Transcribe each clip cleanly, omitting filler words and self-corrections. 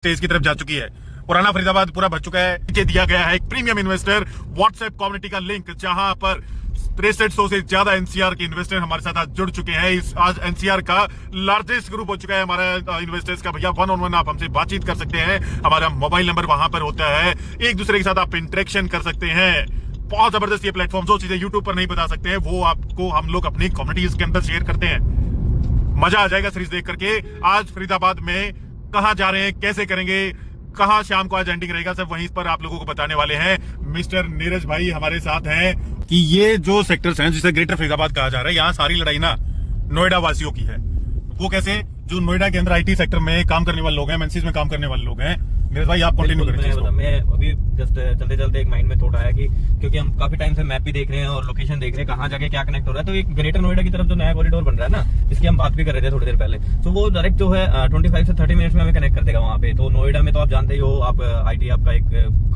Stage की तरफ जा चुकी है। पुराना फरीदाबाद पूरा भर चुका है। नीचे दिया गया है एक प्रीमियम इन्वेस्टर व्हाट्सएप कम्युनिटी का लिंक, जहां पर 6300 से ज्यादा एनसीआर के इन्वेस्टर हमारे साथ आज जुड़ चुके हैं। इस आज एनसीआर का लार्जेस्ट ग्रुप हो चुका है हमारा इन्वेस्टर्स का। भैया 1-on-1 आप हमसे बातचीत कर सकते हैं, हमारा मोबाइल नंबर वहां पर होता है, एक दूसरे के साथ आप इंटरेक्शन कर सकते हैं। बहुत जबरदस्त ये प्लेटफॉर्म, जो चीजें यूट्यूब पर नहीं बता सकते हैं वो आपको हम लोग अपनी कम्युनिटीज के अंदर शेयर करते हैं। मजा आ जाएगा सीरीज देख करके। आज फरीदाबाद में कहां जा रहे हैं, कैसे करेंगे, कहां शाम को आज एंडिंग रहेगा, सब वहीं पर आप लोगों को बताने वाले हैं। मिस्टर नीरज भाई हमारे साथ हैं कि ये जो सेक्टर्स हैं जिसे ग्रेटर फरीदाबाद कहा जा रहा है, यहाँ सारी लड़ाई ना नोएडा वासियों की है। वो कैसे, जो नोएडा के अंदर आईटी सेक्टर में काम करने वाले लोग हैं, एमएनसीज में काम करने वाले लोग हैं। नीरज भाई आप कंटिन्यू करें। मैं अभी जस्ट चलते चलते एक माइंड में थॉट आया कि क्योंकि हम काफी टाइम से मैप भी देख रहे हैं और लोकेशन देख रहे हैं कहाँ जाके क्या कनेक्ट हो रहा है, तो एक ग्रेटर नोएडा की तरफ जो नया कॉरिडोर बन रहा है ना, इसकी हम बात भी कर रहे थे थोड़ी देर पहले, तो वो डायरेक्ट जो है 25 से 30 मिनट्स में हमें कनेक्ट कर देगा वहाँ पे। तो नोएडा में तो आप जानते ही हो, आप आईटी आपका एक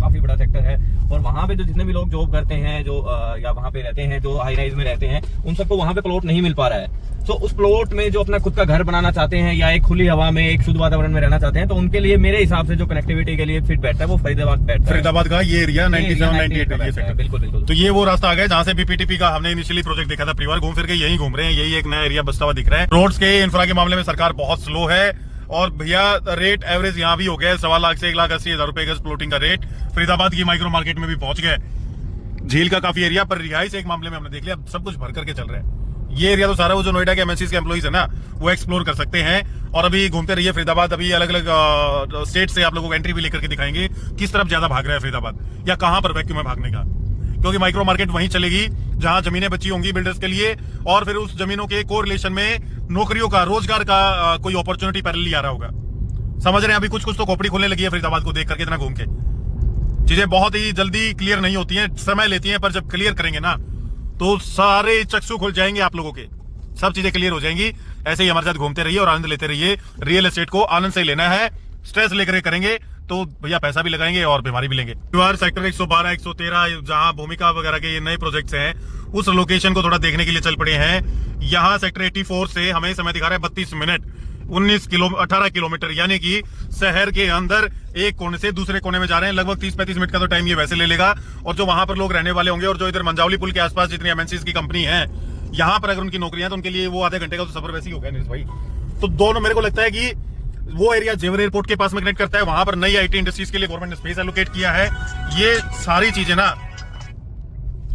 काफी बड़ा सेक्टर है, और वहाँ पे जो जितने भी लोग जॉब करते हैं, जो या वहाँ पे रहते हैं, जो हाई राइज में रहते हैं, उन सबको वहाँ पे प्लॉट नहीं मिल पा रहा है। तो उस प्लॉट में जो अपना खुद का घर बनाना चाहते हैं या एक खुली हवा में, एक शुद्ध वातावरण में रहना चाहते हैं, तो उनके लिए मेरे हिसाब से जो कनेक्टिविटी के लिए फिट बैठता है वो फरीदाबाद बैठता है। फरीदाबाद का ये एरिया 97-98 सेक्टर, बिल्कुल बिल्कुल। तो ये वो रास्ता आ गया जहाँ से बीपीटीपी का हमने इनिशियली प्रोजेक्ट देखा था। परिवार घूम फिर के यही घूम रहे हैं, यही एक नया एरिया बसता हुआ दिख रहा है। रोड्स के इंफ्रा के मामले में सरकार बहुत स्लो है, और भैया रेट एवरेज यहाँ भी हो गया है 1.25 लाख से 1,80,000 रुपए गज प्लॉटिंग का रेट। फरीदाबाद की माइक्रो मार्केट में भी पहुंच गए। झील का काफी एरिया, पर रिहाइश एक मामले में हमने देख लिया, सब कुछ भर करके चल रहा है। ये एरिया तो सारा वो जो नोएडा के एमएनसीज के एम्प्लॉइज है ना, वो एक्सप्लोर कर सकते हैं। और अभी घूमते रहिए फरीदाबाद। अभी अलग अलग स्टेट से आप लोगों को एंट्री भी लेकर के दिखाएंगे किस तरफ ज्यादा भाग रहा है फरीदाबाद, या कहां पर वैक्यूम है भागने का। क्योंकि माइक्रो मार्केट वहीं चलेगी जहां जमीनें बची होंगी बिल्डर्स के लिए, और फिर उस जमीनों के कोरिलेशन में नौकरियों का, रोजगार का कोई अपॉर्चुनिटी पैरेलली आ रहा होगा। समझ रहे हैं, अभी कुछ कुछ तो खोपड़ी खोलने लगी है फरीदाबाद को देख करके। इतना घूम के चीजें बहुत ही जल्दी क्लियर नहीं होती हैं, समय लेती हैं, पर जब क्लियर करेंगे ना तो सारे चक्षु खुल जाएंगे आप लोगों के, सब चीजें क्लियर हो जाएंगी। ऐसे ही हमारे साथ घूमते रहिए और आनंद लेते रहिए। रियल एस्टेट को आनंद से लेना है, स्ट्रेस लेकर करेंगे तो भैया पैसा भी लगाएंगे और बीमारी भी लेंगे। सेक्टर 112, 113 जहां भूमिका वगैरह के ये नए प्रोजेक्ट्स हैं, उस लोकेशन को थोड़ा देखने के लिए चल पड़े हैं। यहाँ सेक्टर 84 से हमें समय दिखा रहा है 32 मिनट 18 किलोमीटर, यानी कि शहर के अंदर एक कोने से दूसरे कोने में जा रहे हैं। लगभग 30-35 मिनट का तो टाइम ये वैसे ले लेगा। और जो वहां पर लोग रहने वाले होंगे, और जो इधर मंजावली पुल के आसपास जितनी एमएनसीज की कंपनी है, यहाँ पर अगर उनकी नौकरियां, तो उनके लिए वो आधे घंटे का तो सफर वैसे ही हो गया नीरज भाई। तो दोनों मेरे को लगता है कि वो एरिया जेवर एयरपोर्ट के पास में कनेक्ट करता है, वहां पर नई आईटी इंडस्ट्रीज के लिए गवर्नमेंट ने स्पेस एलोकेट किया है। ये सारी चीजें ना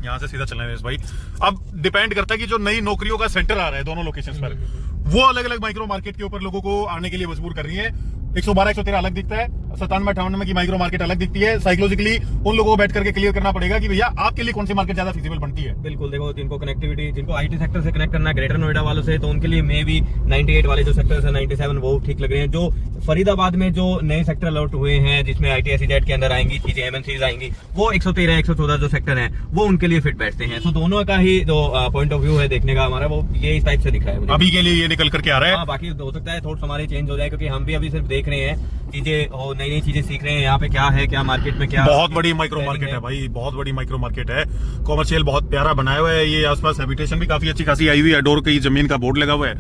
यहाँ से सीधा चलना है नीरज भाई। अब डिपेंड करता है कि जो नई नौकरियों का सेंटर आ रहा है दोनों लोकेशंस पर, वो अलग अलग माइक्रो मार्केट के ऊपर लोगों को आने के लिए मजबूर कर रही है। 112, 113 अलग दिखता है, 97-58 की माइक्रो मार्केट अलग दिखती है। साइकोलॉजिकली उन लोगों को बैठ करके क्लियर करना पड़ेगा कि भैया आपके लिए कौन सी मार्केट ज्यादा फिजिबल बनती है। बिल्कुल, देखो जिनको कनेक्टिविटी, जिनको आईटी सेक्टर से कनेक्ट करना है ग्रेटर नोएडा वालों से, तो उनके लिए मे भी 98 वाले जो सेक्टर है, 97 वो ठीक लग रहे हैं। जो फरीदाबाद में जो नए सेक्टर अलॉट हुए हैं, जिसमें आईटी एसईजेड के अंदर आएंगी चीजें, एमएनसीज आएंगी, वो 113, 114 जो सेक्टर है वो उनके लिए फिट बैठते हैं। तो दोनों का ही जो पॉइंट ऑफ व्यू है देखने का हमारा, वो ये इस टाइप से दिख रहा है अभी के लिए। ये निकल करके आ रहा है। हाँ, बाकी हो सकता है थोड़ा हमारे चेंज हो जाए, क्योंकि हम भी अभी सिर्फ देख रहे हैं चीजें और नई नई चीजें सीख रहे हैं। यहाँ पे क्या है, क्या मार्केट में क्या, बहुत बड़ी माइक्रो मार्केट है भाई, बहुत बड़ी माइक्रो मार्केट है। कॉमर्शियल बहुत प्यारा बनाया हुआ है। ये आसपास हैबिटेशन भी काफी अच्छी खासी आई हुई है। अडोर की जमीन का बोर्ड लगा हुआ है।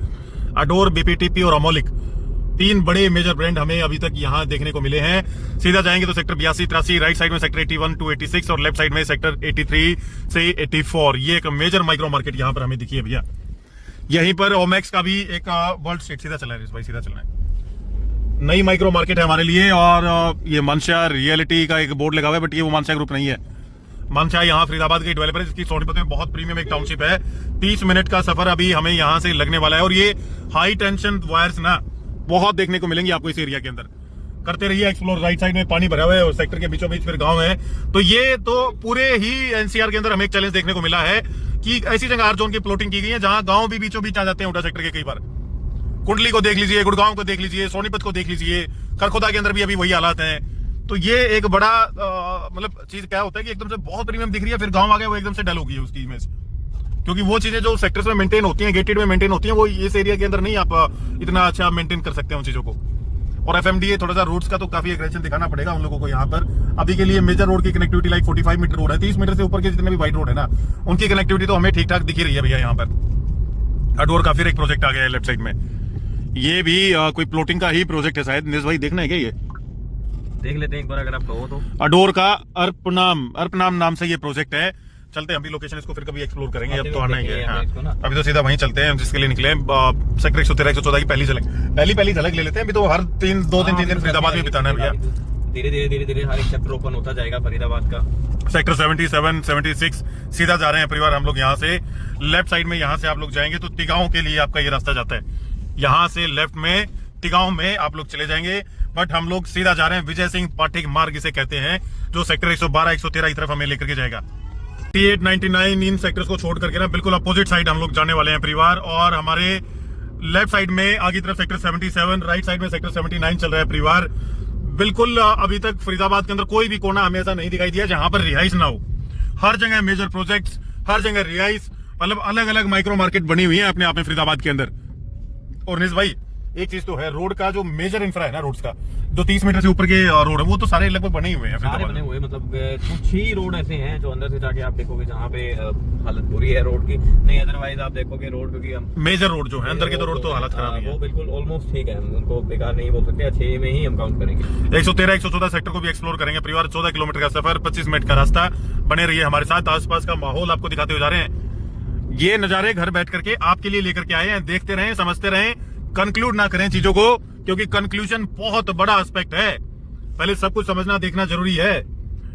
अडोर, बीपीटीपी और अमोलिक, 3 बड़े मेजर ब्रांड हमें अभी तक यहाँ देखने को मिले हैं। सीधा जाएंगे तो सेक्टर 82, 83, राइट साइड में सेक्टर 81 to 86 और लेफ्ट साइड में सेक्टर 83 से 84। ये एक मेजर माइक्रो मार्केट यहाँ पर हमें दिखी है भैया। यहीं पर ओमेक्स का भी एक वर्ल्ड स्टेट, सीधा चलना है भाई, सीधा चलना है। नई माइक्रो मार्केट है हमारे लिए। और ये मनशा रियलिटी का एक बोर्ड लगा हुआ है, बट ये वो मनशा ग्रुप नहीं है। मनशा यहाँ फरीदाबाद के डेवलपर है, जिसकी सोनीपत में बहुत प्रीमियम एक टाउनशिप है। 30 मिनट का सफर अभी हमें यहाँ से लगने वाला है। और ये हाई टेंशन वायर्स ना बहुत देखने को मिलेंगी आपको इस एरिया के अंदर। करते रहिए एक्सप्लोर। राइट साइड में पानी भरा हुआ है और सेक्टर के बीचों बीच फिर गांव है। तो ये तो पूरे ही एनसीआर के अंदर हमें एक चैलेंज देखने को मिला है कि ऐसी जगह आर जोन की प्लॉटिंग की गई है जहां गांव भी बीचों बीच आ जाते हैं उड़ा सेक्टर के। कई बार कुंडली को देख लीजिए, गुड़गांव को देख लीजिए, सोनीपत को देख लीजिए, खरखोदा के अंदर भी अभी वही हालात हैं। तो ये एक बड़ा मतलब चीज क्या होता है कि एकदम से बहुत प्रीमियम दिख रही है, फिर गांव आ गया वो एकदम से डल हो गई है उसकी इमेज। क्योंकि वो चीजें जो सेक्टर्स में मेंटेन होती हैं, गेटेड में मेंटेन होती हैं, वो इस एरिया के अंदर नहीं आप इतना अच्छा मेंटेन कर सकते हैं उन चीजों को। और एफएमडीए थोड़ा सा रोड्स का तो काफी एग्रेशन दिखाना पड़ेगा उन लोगों को यहाँ पर। अभी के लिए मेजर रोड की कनेक्टिविटी लाइक 45 मीटर रोड है, 30 मीटर से ऊपर के जितने भी वाइड रोड है ना, उनकी कनेक्टिविटी तो हमें ठीक ठाक दिख ही रही है भैया यहाँ पर। अडोर का फिर एक प्रोजेक्ट आ गया है लेफ्ट साइड में। ये भी कोई प्लॉटिंग का ही प्रोजेक्ट है शायद। नीरज भाई देखना है क्या ये? देख लेते हैं एक बार अगर आप कहो तो। अडोर का अर्पनाम नाम से ये प्रोजेक्ट है। चलते हैं अभी लोकेशन इसको फिर कभी एक्सप्लोर करेंगे, अब तो आना ही है। हाँ। अभी तो सीधा वहीं चलते हैं जिसके लिए निकले। सेक्टर 113 114 की पहली झलक ले लेते हैं। अभी तो हर 2-3 दिन फरीदाबाद में बिताना है भैया। धीरे धीरे हर एक चैप्टर ओपन होता जाएगा फरीदाबाद का। सेक्टर 77 76 सीधा जा रहे हैं परिवार हम लोग। यहाँ से लेफ्ट साइड में यहाँ से आप लोग जाएंगे तो तिगांव के लिए आपका ये रास्ता जाता है। यहाँ से लेफ्ट में तिगांव में आप लोग चले जाएंगे, बट हम लोग सीधा जा रहे हैं विजय सिंह पाठक मार्ग इसे कहते हैं, जो सेक्टर 112 113 की तरफ हमें लेकर के जाएगा। 88 99 इन सेक्टर्स को छोड़ करके ना बिल्कुल अपोजिट साइड हम लोग जाने वाले हैं परिवार। और हमारे लेफ्ट साइड में आगे तरफ सेक्टर 77, राइट साइड में सेक्टर 79 चल रहा है परिवार। बिल्कुल अभी तक फरीदाबाद के अंदर कोई भी कोना हमें ऐसा नहीं दिखाई दिया जहां पर रिहाइश ना हो। हर जगह मेजर प्रोजेक्ट्स, हर जगह रिहाइश, मतलब अलग अलग माइक्रो मार्केट बनी हुई है अपने आप में फरीदाबाद के अंदर। और निस भाई एक चीज तो है, रोड का जो मेजर इंफ्रा है ना रोड्स का, जो 30 मीटर से ऊपर के रोड है वो तो सारे लगभग बने हुए हैं। सारे बने हुए, मतलब कुछ ही रोड ऐसे हैं जो अंदर से जाके आप देखोगे जहाँ पे हालत बुरी है रोड की। नहीं अदरवाइज आप देखोगे रोड, क्योंकि हम मेजर रोड जो है अंदर के तो रोड तो हालत खराब है, वो बिल्कुल ऑलमोस्ट ठीक है, हम उनको बेकार नहीं बोल सकते, अच्छे में ही हम काउंट करेंगे। 113 114 सेक्टर को भी एक्सप्लोर करेंगे परिवार। 14 किलोमीटर का सफर, 25 मिनट का रास्ता। बने रहिए हमारे साथ। आसपास का माहौल आपको दिखाते हुए जा रहे हैं। ये नजारे घर बैठ करके आपके लिए लेकर के आए हैं। देखते रहें, समझते रहें, कंक्लूड ना करें चीजों को, क्योंकि कंक्लूजन बहुत बड़ा एस्पेक्ट है। पहले सब कुछ समझना देखना जरूरी है।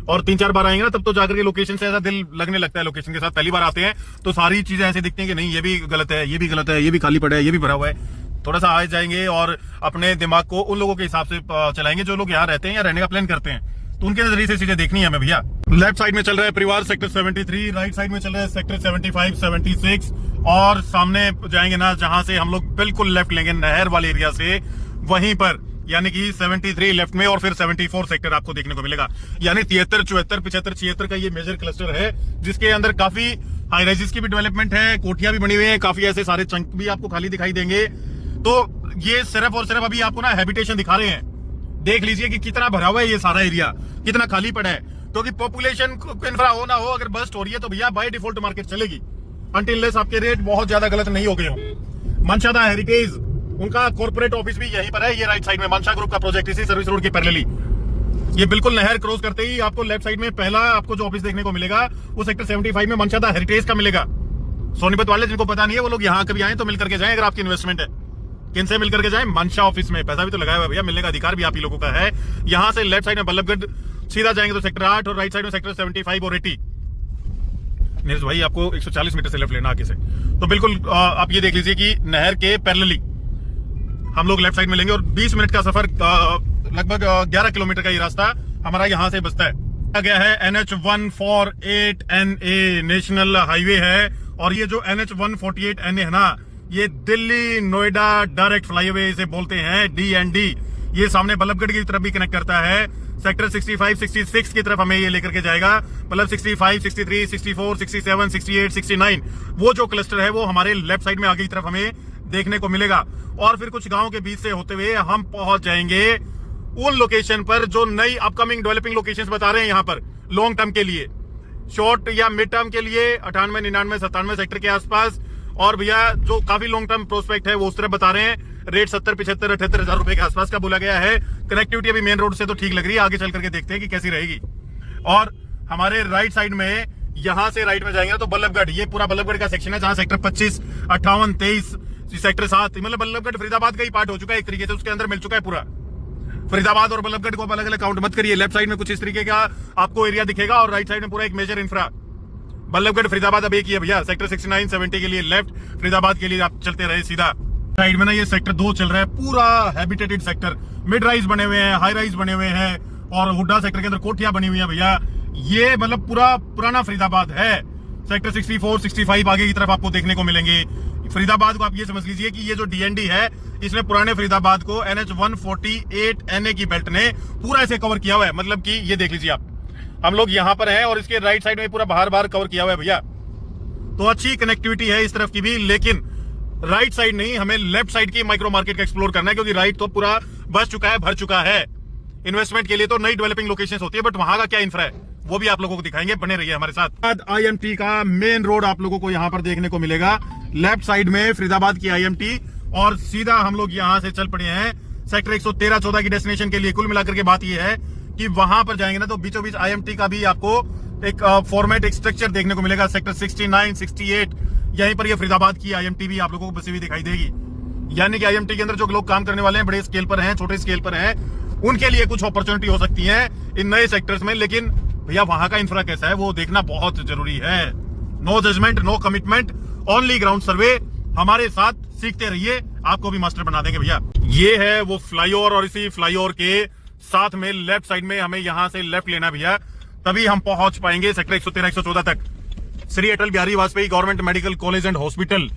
और 3-4 बार आएंगे ना तब तो जाकर के लोकेशन से ऐसा दिल लगने लगता है। लोकेशन के साथ पहली बार आते हैं तो सारी चीजें ऐसे दिखती हैं कि नहीं ये भी गलत है, ये भी गलत है, ये भी खाली पड़ा है, ये भी भरा हुआ है। थोड़ा सा आ जाएंगे और अपने दिमाग को उन लोगों के हिसाब से चलाएंगे जो लोग यहाँ रहते हैं या रहने का प्लान करते हैं, तो उनके नजरिए से चीजें देखनी है हमें भैया। लेफ्ट साइड में चल रहा है परिवार सेक्टर 73, राइट साइड में चल रहा है सेक्टर 75 76, और सामने जाएंगे ना जहां से हम लोग बिल्कुल लेफ्ट लेंगे नहर वाले एरिया से, वहीं पर यानी कि 73 लेफ्ट में, और फिर 74 सेक्टर आपको देखने को मिलेगा। यानी 73 74 75 76 का ये मेजर क्लस्टर है, जिसके अंदर काफी हाई राइजेस की भी डेवलपमेंट है, कोठियां भी बनी हुई है, काफी ऐसे सारे चंक भी आपको खाली दिखाई देंगे। तो ये सिर्फ और सिर्फ अभी आपको ना हैबिटेशन दिखा रहे हैं। देख लीजिए कि कितना भरा हुआ है ये सारा एरिया, कितना खाली पड़ा है। क्योंकि पॉपुलेशन इंफ्रा हो ना हो, अगर बस्ट हो रही है तो भैया बाय डिफॉल्ट मार्केट चलेगी, अनटिल लेस आपके रेट बहुत ज्यादा गलत नहीं हो गए हो। मनशादा हेरिटेज, उनका कॉर्पोरेट ऑफिस भी यहीं पर है, ये राइट साइड में मनशा ग्रुप का प्रोजेक्ट इसी सर्विस रोड के पैरेलली। ये बिल्कुल नहर क्रॉस करते ही आपको लेफ्ट साइड में पहला आपको जो ऑफिस देखने को मिलेगा वो सेक्टर 75 में मनशादा हेरिटेज का मिलेगा। सोनीपत वाले जिनको पता नहीं है वो लोग यहाँ कभी आए तो मिल करके जाए, अगर आपकी इन्वेस्टमेंट है। किनसे मिल करके जाए? मनशा ऑफिस में। पैसा भी तो लगाया हुआ है भैया, मिलने का अधिकार भी आप ही लोगों का है। यहाँ से लेफ्ट साइड में बल्लभगढ़ सीधा जाएंगे तो सेक्टर 8, और राइट साइड में सेक्टर 75 और 80। नीरज भाई आपको 140 मीटर से लेफ्ट लेना आगे से, तो बिल्कुल आप ये देख लीजिए कि नहर के पैरेलली हम लोग लेफ्ट साइड में लेंगे। और 20 मिनट का सफर, लगभग 11 किलोमीटर का ये रास्ता हमारा यहाँ से बचता है। गया है NH148 NA नेशनल हाईवे है, और ये जो NH148 NA है ना, ये दिल्ली नोएडा डायरेक्ट फ्लाईवे इसे बोलते हैं, DND। ये सामने बल्लभगढ़ की तरफ भी कनेक्ट करता है। सेक्टर 65 66 की तरफ हमें ये लेकर के जाएगा, मतलब 65 63 64 67 68 69 वो जो क्लस्टर है वो हमारे लेफ्ट साइड में आगे की तरफ हमें देखने को मिलेगा। और फिर कुछ गांव के बीच से होते हुए हम पहुंच जाएंगे उन लोकेशन पर जो नई अपकमिंग डेवलपिंग लोकेशंस बता रहे हैं यहाँ पर लॉन्ग टर्म के लिए, शॉर्ट या मिड टर्म के लिए 98 99 97 सेक्टर के आसपास। और भैया जो काफी लॉन्ग टर्म प्रोस्पेक्ट है वो उस तरफ बता रहे हैं। रेट 70 75 78 हजार रुपए के आसपास का बोला गया है। कनेक्टिविटी अभी मेन रोड से तो ठीक लग रही है, आगे चल करके देखते हैं कि कैसी रहेगी। और हमारे राइट साइड में यहाँ से राइट में जाएंगे तो बल्लभगढ़, ये पूरा बल्लभगढ़ का सेक्शन है जहाँ सेक्टर 25 58 23 सेक्टर 7, मतलब बल्लभगढ़ फरीदाबाद का ही पार्ट हो चुका है एक तरीके से, उसके अंदर मिल चुका है पूरा। फरीदाबाद और बल्लभगढ़ को अलग अलग काउंट मत करिए। लेफ्ट साइड में कुछ इस तरीके का आपको एरिया दिखेगा, और राइट साइड में पूरा एक मेजर इंफ्रा। बल्लभगढ़ फरीदाबाद अब एक ही है भैया। सेक्टर 69 70 के लिए लेफ्ट, फरीदाबाद के लिए आप चलते रहे सीधा। साइड में ना ये सेक्टर 2 चल रहा है, पूरा हैबिटेटेड सेक्टर, मिड राइज बने हुए हैं, हाई राइज बने हुए हैं, और हुड्डा सेक्टर के अंदर कोठियां बनी हुई है भैया। ये मतलब पूरा पुराना फरीदाबाद है। सेक्टर 64 65 आगे की तरफ आपको देखने को मिलेंगे। फरीदाबाद को आप ये समझ लीजिए कि ये जो DND है इसने पुराने फरीदाबाद को NH148 NA की बेल्ट ने पूरा ऐसे कवर किया हुआ है। मतलब कि ये देख लीजिए आप, हम लोग यहाँ पर हैं और इसके राइट साइड में पूरा बाहर कवर किया हुआ है भैया। तो अच्छी कनेक्टिविटी है इस तरफ की भी, लेकिन राइट साइड नहीं, हमें लेफ्ट साइड की माइक्रो मार्केट का एक्सप्लोर करना है, क्योंकि राइट तो पूरा बस चुका है, भर चुका है। इन्वेस्टमेंट के लिए तो नई डेवलपिंग लोकेशंस होती है, बट वहां का क्या इंफ्रा है वो भी आप लोगों को दिखाएंगे। बने रहिए हमारे साथ। IMT का मेन रोड आप लोगों को यहाँ पर देखने को मिलेगा। लेफ्ट साइड में फरीदाबाद की IMT, और सीधा हम लोग यहाँ से चल पड़े हैं सेक्टर 113 14 की डेस्टिनेशन के लिए। कुल मिलाकर के बात यह है कि वहां पर जाएंगे ना तो बीचों बीच IMT का भी आपको एक फॉर्मेट, एक स्ट्रक्चर देखने को मिलेगा। सेक्टर 69, 68 यहीं पर ये फरीदाबाद की IMT भी आप लोगों को बसी हुई दिखाई देगी। यानी कि IMT के अंदर जो लोग काम करने वाले हैं, बड़े स्केल पर हैं, छोटे स्केल पर हैं, उनके लिए कुछ अपॉर्चुनिटी हो सकती है इन नए सेक्टर्स में। लेकिन भैया वहां का इंफ्रा कैसा है वो देखना बहुत जरूरी है। No judgement, no commitment, only ground survey. हमारे साथ सीखते रहिए, आपको भी मास्टर बना देंगे भैया। ये है वो फ्लाईओवर और इसी फ्लाईओवर के साथ में लेफ्ट साइड में हमें यहां से लेफ्ट लेना भैया, तभी हम पहुंच पाएंगे सेक्टर 113, 114 तक। Shri Atal Bihari Vajpayee government medical college and hospital,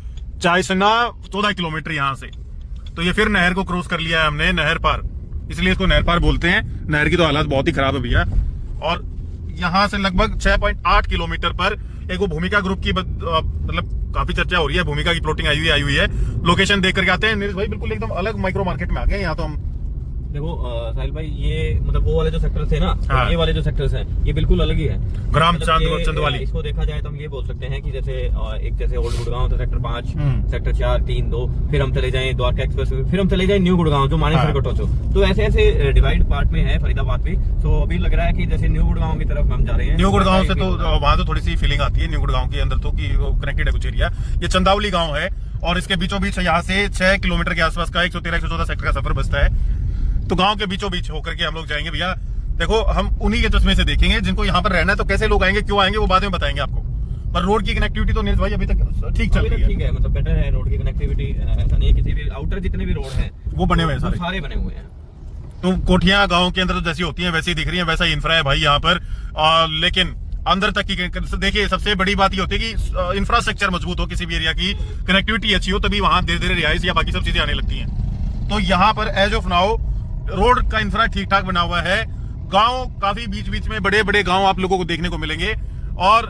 Chhainsa 14 kilometre यहां से। तो ये फिर नहर को क्रॉस कर लिया है हमने, नहर पार, इसलिए इसको नहर पार बोलते हैं। नहर की तो हालात बहुत ही खराब है भैया। और यहां से लगभग 6.8 किलोमीटर पर एक वो भूमिका ग्रुप की मतलब काफी चर्चा हो रही है, भूमिका की प्लॉटिंग आई हुई है। लोकेशन देख करके आते हैं नीरज भाई, बिल्कुल एकदम अलग माइक्रो मार्केट में आ गए यहाँ तो हम। देखो साहिल भाई, ये मतलब वो वाले जो सेक्टर्स थे ना, हाँ। ये वाले जो सेक्टर्स हैं ये बिल्कुल अलग ही है। ग्राम मतलब चंदवाली। इसको देखा जाए तो हम ये बोल सकते हैं कि जैसे एक जैसे ओल्ड गुड़गांव था सेक्टर 5, सेक्टर 4, 3, 2, फिर हम चले जाएं द्वारका एक्सप्रेस, फिर हम चले जाएं न्यू गुड़गांव जो मानेसर कटोचो। तो ऐसे ऐसे डिवाइड पार्ट में है फरीदाबाद भी। तो अभी लग रहा है कि जैसे न्यू गुड़गांव की तरफ हम जा रहे हैं। न्यू गुड़गांव से तो वहां तो थोड़ी सी फीलिंग आती है न्यू गुड़गांव के अंदर तो कि कनेक्टेड है कुछ एरिया। ये चंदावली गांव है और इसके बीचों बीच यहाँ से 6 किलोमीटर के आसपास का 113, 114 सेक्टर का सफर बचता है। तो गांव के बीचों बीच होकर के हम लोग जाएंगे भैया। देखो हम उन्हीं के चश्मे से देखेंगे, जिनको यहाँ पर रहना है तो कैसे लोग आएंगे, क्यों आएंगे, वो बाद में बताएंगे आपको। पर रोड की कनेक्टिविटी तो नीरज भाई अभी तक ठीक चल रही है। ठीक है, मतलब बेटर है रोड की कनेक्टिविटी। ऐसा नहीं है, किसी भी आउटर जितने भी रोड हैं वो बने हुए हैं, सारे बने हुए हैं। तो कोठियां गांव के अंदर तो जैसी होती हैं वैसी दिख रही हैं, वैसा इंफ्रा है भाई यहाँ पर। लेकिन अंदर तक की देखिए, सबसे बड़ी बात ये होती है कि इंफ्रास्ट्रक्चर मजबूत हो, किसी भी एरिया की कनेक्टिविटी अच्छी हो, तभी वहां धीरे धीरे रिहाइश या बाकी सब चीजें आने लगती हैं। तो यहाँ पर एज ऑफ नाउ रोड का इंफ्रा ठीक ठाक बना हुआ है। गांव काफी बीच बीच में बड़े बड़े गांव आप लोगों को देखने को मिलेंगे और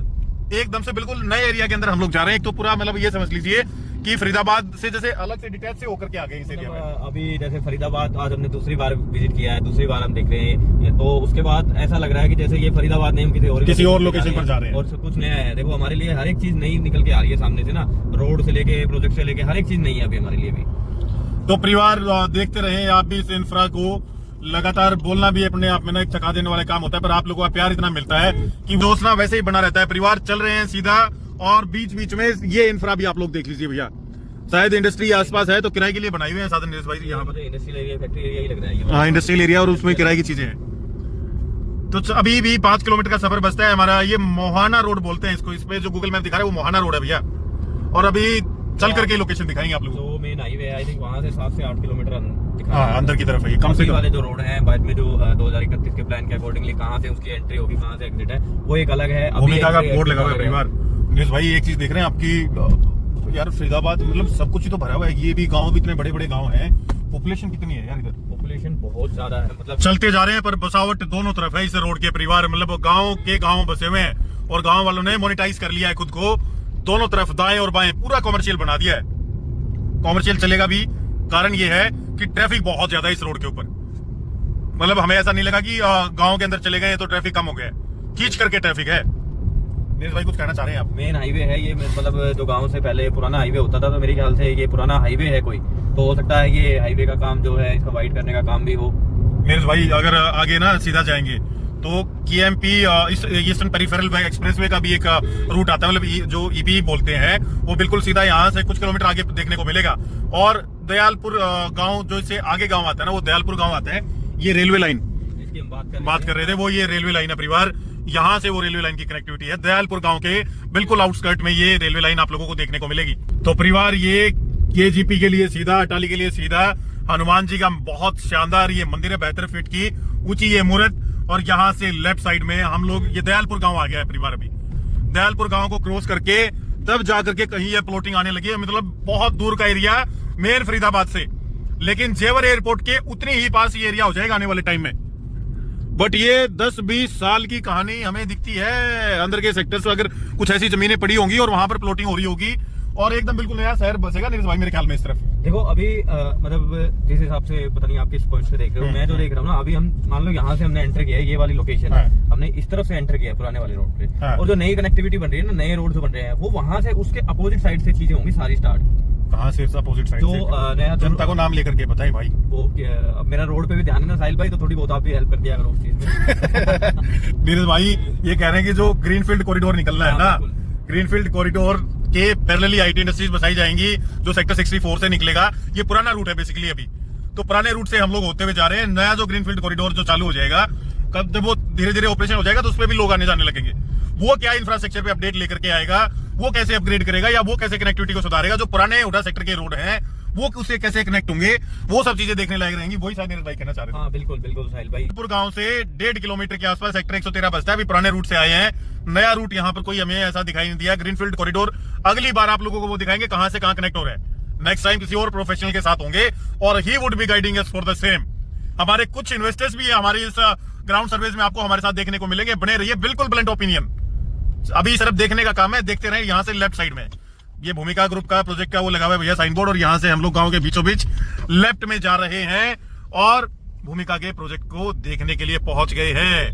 एकदम से बिल्कुल नए एरिया के अंदर हम लोग जा रहे हैं। एक तो पूरा मतलब ये समझ लीजिए कि फरीदाबाद से जैसे अलग से डिटैच से होकर के आ गए इस एरिया में। अभी जैसे फरीदाबाद आज हमने दूसरी बार विजिट किया है, दूसरी बार हम देख रहे हैं, तो उसके बाद ऐसा लग रहा है कि जैसे ये फरीदाबाद नहीं, हम किसी और लोकेशन पर जा रहे हैं और सब कुछ नया है। देखो हमारे लिए हर एक चीज नई निकल के आ रही है सामने से ना, रोड से लेके प्रोजेक्ट से लेके हर एक चीज नई है अभी हमारे लिए भी। तो परिवार देखते रहे आप भी इस इंफ्रा को। लगातार बोलना भी अपने आप में ना एक थका देने वाला काम होता है, पर आप लोगों का प्यार इतना मिलता है कि दोस्त ना वैसे ही बना रहता है। परिवार चल रहे हैं सीधा और बीच बीच में ये इंफ्रा भी आप लोग देख लीजिए भैया। शायद इंडस्ट्री आसपास है तो किराए के लिए बनाए हुए हैं साधन नीरज भाई यहाँ पर। इंडस्ट्रियल एरिया, फैक्ट्री एरिया ही लग रहा है। हाँ, इंडस्ट्रियल एरिया और उसमें किराए की चीजें हैं। तो अभी भी 5 किलोमीटर का सफर बचता है हमारा। ये मोहाना रोड बोलते हैं इसको, इस पे जो गूगल मैप दिखा रहा है वो मोहाना रोड है भैया। और अभी चल करके लोकेशन दिखाएंगे आप लोगों को। जो मेन हाईवे है, आई थिंक वहां से 7 से 8 किलोमीटर अंदर की तरफ है ये, कम से कम वाले जो रोड है। बाद में जो 2031 के प्लान के अकॉर्डिंगली कहाँ से उसकी एंट्री होगी, कहाँ से एग्जिट है, वो एक अलग है। भूमिका का बोर्ड लगा हुआ है परिवार। नीरज भाई एक चीज देख रहे हैं आपकी यार, फरीदाबाद मतलब सब कुछ ही तो भरा हुआ है। ये भी गाँव भी इतने बड़े बड़े गाँव है। पॉपुलेशन कितनी है यार इधर? पॉपुलेशन बहुत ज्यादा है, मतलब चलते जा रहे हैं पर बसावट दोनों तरफ है इस रोड के। परिवार मतलब गाँव के गाँव बसे हुए हैं और गाँव वालों ने मोनेटाइज कर लिया है खुद को। दोनों तरफ दाएं और बाएं पूरा कॉमर्शियल बना दिया है। कॉमर्शियल चलेगा भी, कारण ये है कि ट्रैफिक बहुत ज्यादा है इस रोड के ऊपर। मतलब हमें ऐसा नहीं लगा कि गांव के अंदर चले गए तो ट्रैफिक कम हो गया, खींच करके ट्रैफिक है। नीरज भाई कुछ कहना चाह रहे हैं आप? मेन हाईवे है ये, मतलब जो गांव से पहले पुराना हाईवे होता था, तो मेरे ख्याल से ये पुराना हाईवे है कोई, तो हो सकता है ये हाईवे का काम जो है इसका वाइड करने का काम भी हो। नीरज भाई अगर आगे ना सीधा जाएंगे तो KMP ईस्टर्न पेरिफेरल एक्सप्रेसवे का भी एक रूट आता है, मतलब जो EPE बोलते हैं, वो बिल्कुल सीधा यहाँ से कुछ किलोमीटर आगे देखने को मिलेगा। और दयालपुर गांव जो इससे आगे गांव आता है ना, वो दयालपुर गांव आता है। ये रेलवे लाइन इसकी हम बात कर रहे थे, वो ये रेलवे लाइन है परिवार। यहाँ से वो रेलवे लाइन की कनेक्टिविटी है। दयालपुर गांव के बिल्कुल आउटस्कर्ट में ये रेलवे लाइन आप लोगों को देखने को मिलेगी। तो परिवार ये KGP के लिए सीधा, अटाली के लिए सीधा, हनुमान जी का बहुत शानदार ये मंदिर है, 72 फीट की ऊंची ये मूर्त। और यहाँ से लेफ्ट साइड में हम लोग, ये दयालपुर गांव आ गया है परिवार। अभी दयालपुर गांव को क्रॉस करके तब जाकर के कहीं ये प्लॉटिंग आने लगी है। मतलब बहुत दूर का एरिया मेन फरीदाबाद से, लेकिन जेवर एयरपोर्ट के उतनी ही पास ये एरिया हो जाएगा आने वाले टाइम में। बट ये 10-20 साल की कहानी हमें दिखती है। अंदर के सेक्टर्स में अगर कुछ ऐसी जमीनें पड़ी होंगी और वहां पर प्लॉटिंग हो रही होगी और एकदम बिल्कुल नया शहर बसेगा नीरज भाई मेरे ख्याल में इस तरफ। देखो अभी मतलब जिस हिसाब से, पता नहीं आप किस पॉइंट से देख रहे हो, मैं जो देख रहा हूँ ना, अभी हम मान लो यहाँ से हमने एंटर किया है, ये वाली लोकेशन है, हमने इस तरफ से एंटर किया है पुराने वाले रोड पे। और जो नई कनेक्टिविटी बन रही है ना, नए रोड जो बन रहे हैं, वो वहां से उसके अपोजिट साइड से चीजें होंगी सारी स्टार्ट। कहाँ से? अपोजिट साइड जो से। नया जनता को नाम लेकर के बताएं भाई। वो अब मेरा रोड पे भी ध्यान है ना साहिल भाई, तो थोड़ी बहुत आप भी हेल्प कर दिया करो उस चीज में। नीरज भाई ये कह रहे हैं कि जो ग्रीनफील्ड कॉरिडोर निकलना है ना, ग्रीनफील्ड कॉरिडोर के पैरेलली आईटी इंडस्ट्रीज बसाई जाएंगी, जो सेक्टर 64 से निकलेगा। ये पुराना रूट है बेसिकली अभी, तो पुराने रूट से हम लोग होते हुए जा रहे हैं। नया जो ग्रीनफील्ड कॉरिडोर जो चालू हो जाएगा, कब जब वो धीरे धीरे ऑपरेशन हो जाएगा तो उस पर भी लोग आने जाने लगेंगे। वो क्या इंफ्रास्ट्रक्चर पे अपडेट लेकर के आएगा, वो कैसे अपग्रेड करेगा, या वो कैसे कनेक्टिविटी को सुधारेगा, जो पुराने उड़ा सेक्टर के रोड हैं वो उससे कैसे कनेक्ट होंगे, वो सब चीजें देखने लायक रहेंगी। वही शायद नीरज भाई कहना चाह रहे थे। हाँ बिल्कुल बिल्कुल साहिल भाई। गांव से 1.5 किलोमीटर के आसपास सेक्टर 113 बसता है। अभी पुराने रूट से आए हैं, नया रूट यहाँ पर कोई हमें ऐसा दिखाई नहीं दिया। ग्रीनफील्ड कॉरिडोर अगली बार आप लोगों को वो दिखाएंगे कहां से कहां कनेक्ट हो रहा है। नेक्स्ट टाइम किसी और प्रोफेशनल के साथ होंगे और he would be guiding us for the same. हमारे कुछ इन्वेस्टर्स भी हमारी इस ग्राउंड सर्विस में आपको हमारे साथ देखने को मिलेंगे। बने रहिए, बिल्कुल ब्लंट ओपिनियन। अभी सिर्फ देखने का काम है, देखते रहे। यहाँ से लेफ्ट साइड में ये भूमिका ग्रुप का प्रोजेक्ट का वो लगा हुआ है भैया साइन बोर्ड, और यहाँ से हम लोग गांव के बीचों बीच लेफ्ट में जा रहे हैं और भूमिका के प्रोजेक्ट को देखने के लिए पहुंच गए हैं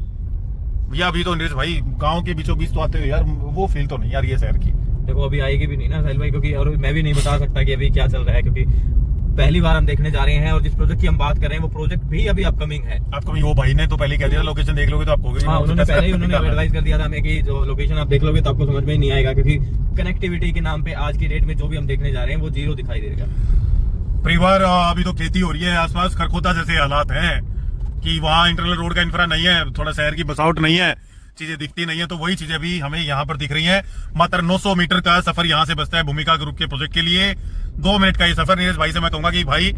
भैया। अभी तो नीरज भाई गांव के बीचों बीच तो आते हो यार, वो फील तो नहीं यार ये शहर की। देखो अभी आएगी भी नहीं ना साहिल भाई, क्योंकि और मैं भी नहीं बता सकता कि अभी क्या चल रहा है, क्योंकि पहली बार हम देखने जा रहे हैं। और जिस प्रोजेक्ट की हम बात कर रहे हैं वो प्रोजेक्ट भी अभी अपकमिंग है। आपको वो भाई ने तो पहले कह दिया लोकेशन देख लोगे तो आपको हाँ, उन्होंने पहले ही उन्होंने एडवाइस कर दिया था हमें कि जो लोकेशन आप देख लोगे तो आपको समझ में ही नहीं आएगा, क्योंकि कनेक्टिविटी के नाम पे आज की डेट में जो भी हम देखने जा रहे हैं वो जीरो दिखाई देगा। परिवार अभी तो खेती हो रही है आसपास, खरखोदा जैसे हालात हैं कि वहाँ इंटरनल रोड का इंफ्रा नहीं है, थोड़ा शहर की बसावट नहीं है, चीजें दिखती नहीं है। तो वही चीजें भी हमें यहाँ पर दिख रही हैं। मात्र 900 मीटर का सफर यहाँ से बचता है भूमिका ग्रुप के प्रोजेक्ट के लिए। 2 मिनट का ये सफर। नीरज भाई से मैं कहूंगा कि भाई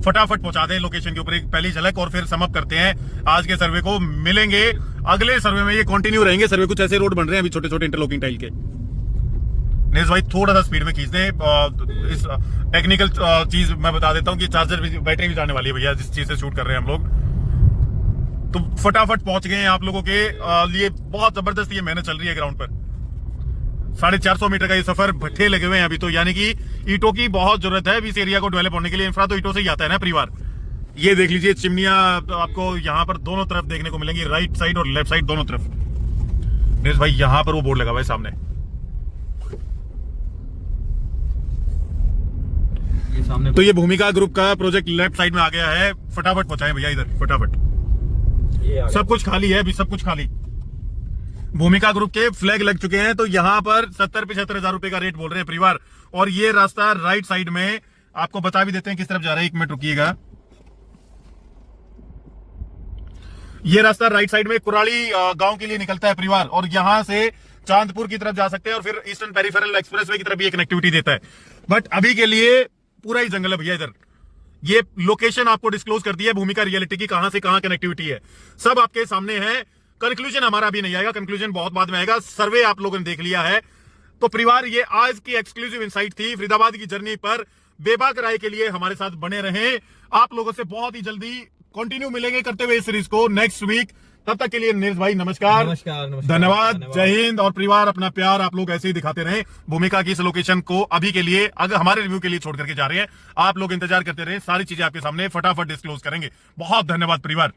फटाफट पहुंचा दें लोकेशन के ऊपर एक पहली झलक, और फिर समअप करते हैं आज के सर्वे को। मिलेंगे अगले सर्वे में, ये कंटिन्यू रहेंगे सर्वे। कुछ ऐसे रोड बन रहे हैं अभी छोटे छोटे इंटरलॉकिंग टाइल के। नीरज भाई थोड़ा सा स्पीड में खींच दें। इस टेक्निकल चीज मैं बता देता हूँ कि चार्जर भी, बैटरी भी जाने वाली है भैया, जिस चीज से शूट कर रहे हैं हम लोग। तो फटाफट पहुंच गए हैं आप लोगों के लिए। बहुत जबरदस्त ये मेहनत चल रही है ग्राउंड पर। 450 मीटर का ये सफर भट्ठे लगे हुए हैं अभी तो, यानी कि ईंटों की बहुत जरूरत है इस एरिया को डेवलप होने के लिए। इंफ्रा तो ईंटों से ही आता है ना परिवार। ये देख लीजिए चिमनियां आपको यहाँ पर दोनों तरफ देखने को मिलेंगी, राइट साइड और लेफ्ट साइड दोनों तरफ। नीरज भाई यहाँ पर वो बोर्ड लगा हुआ है सामने, ये सामने। तो ये भूमिका ग्रुप का प्रोजेक्ट लेफ्ट साइड में आ गया है। फटाफट पहुंचाएं भैया इधर फटाफट। सब कुछ खाली है अभी, सब कुछ खाली। भूमिका ग्रुप के फ्लैग लग चुके हैं, तो यहाँ पर 70-75 हजार रुपए का रेट बोल रहे हैं परिवार। और ये रास्ता राइट साइड में आपको बता भी देते हैं किस तरफ जा रहा है। 1 मिनट रुकिएगा। ये रास्ता राइट साइड में कुराली गांव के लिए निकलता है परिवार, और यहां से चांदपुर की तरफ जा सकते हैं और फिर ईस्टर्न पेरिफेरल एक्सप्रेसवे की तरफ ये कनेक्टिविटी देता है। बट अभी के लिए पूरा ही जंगल है भैया इधर। ये लोकेशन आपको डिस्क्लोज कर दी है भूमिका रियलिटी की, कहां से कहां कनेक्टिविटी है, सब आपके सामने है। कंक्लूजन हमारा अभी नहीं आएगा, कंक्लूजन बहुत बाद में आएगा। सर्वे आप लोगों ने देख लिया है। तो परिवार ये आज की एक्सक्लूसिव इनसाइट थी फरीदाबाद की जर्नी पर। बेबाक राय के लिए हमारे साथ बने रहें। आप लोगों से बहुत ही जल्दी कंटिन्यू मिलेंगे करते हुए इस सीरीज को नेक्स्ट वीक। तब तक के लिए नीरज भाई नमस्कार, धन्यवाद, जय हिंद। और परिवार अपना प्यार आप लोग ऐसे ही दिखाते रहें। भूमिका की इस लोकेशन को अभी के लिए अगर हमारे रिव्यू के लिए छोड़ करके जा रहे हैं, आप लोग इंतजार करते रहे। सारी चीजें आपके सामने फटाफट डिस्क्लोज करेंगे। बहुत धन्यवाद परिवार।